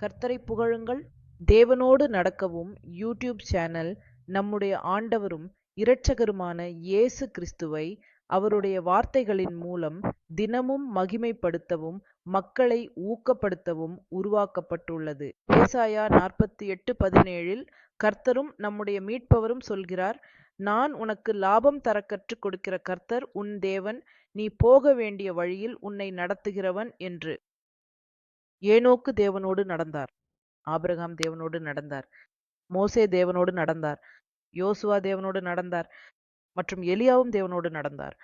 கர்த்தரை புகழுங்கள். தேவனோடு நடக்கவும் யூடியூப் சேனல் நம்முடைய ஆண்டவரும் இரட்சகருமான இயேசு கிறிஸ்துவை அவருடைய வார்த்தைகளின் மூலம் தினமும் மகிமைப்படுத்தவும் மக்களை ஊக்கப்படுத்தவும் உருவாக்கப்பட்டுள்ளது. ஏசாயா 48:17 கர்த்தரும் நம்முடைய மீட்பவரும் சொல்கிறார், நான் உனக்கு லாபம் தர கற்றுக் கொடுக்கிற கர்த்தர் உன் தேவன், நீ போக வேண்டிய வழியில் உன்னை நடத்துகிறவன் என்று. ஏனோக்கு தேவனோடு நடந்தார், ஆபிரகாம் தேவனோடு நடந்தார், மோசே தேவனோடு நடந்தார், யோசுவா தேவனோடு நடந்தார் மற்றும் எலியாவும் தேவனோடு நடந்தார்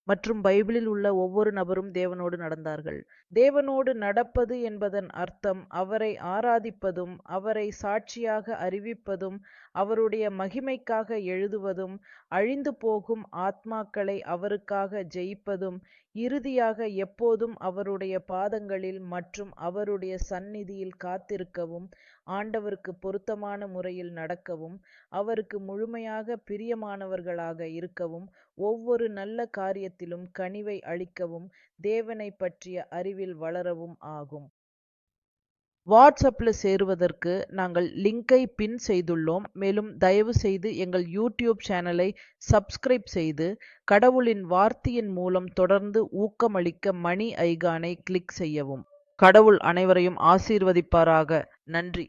மற்றும் பைபிளில் உள்ள ஒவ்வொரு நபரும் தேவனோடு நடந்தார்கள். தேவனோடு நடப்பது என்பதன் அர்த்தம் அவரை ஆராதிப்பதும், அவரை சாட்சியாக அறிவிப்பதும், அவருடைய மகிமைக்காக எழுதுவதும், அழிந்து போகும் ஆத்மாக்களை அவருக்காக ஜெயிப்பதும், இறுதியாக எப்போதும் அவருடைய பாதங்களில் மற்றும் அவருடைய சந்நிதியில் காத்திருக்கவும், ஆண்டவருக்கு பொருத்தமான முறையில் நடக்கவும், அவருக்கு முழுமையாக பிரியமானவர்களாக இருக்கவும், ஒவ்வொரு நல்ல காரியத்திலும் கனிவை அளிக்கவும், தேவனை பற்றிய அறிவில் வளரவும் ஆகும். வாட்ஸ்அப்ல சேருவதற்கு நாங்கள் லிங்கை பின் செய்துள்ளோம். மேலும் தயவு செய்து எங்கள் யூடியூப் சேனலை சப்ஸ்கிரைப் செய்து கடவுளின் வார்த்தையின் மூலம் தொடர்ந்து ஊக்கமளிக்க மணி ஐகானை கிளிக் செய்யவும். கடவுள் அனைவரையும் ஆசீர்வதிப்பாராக. நன்றி.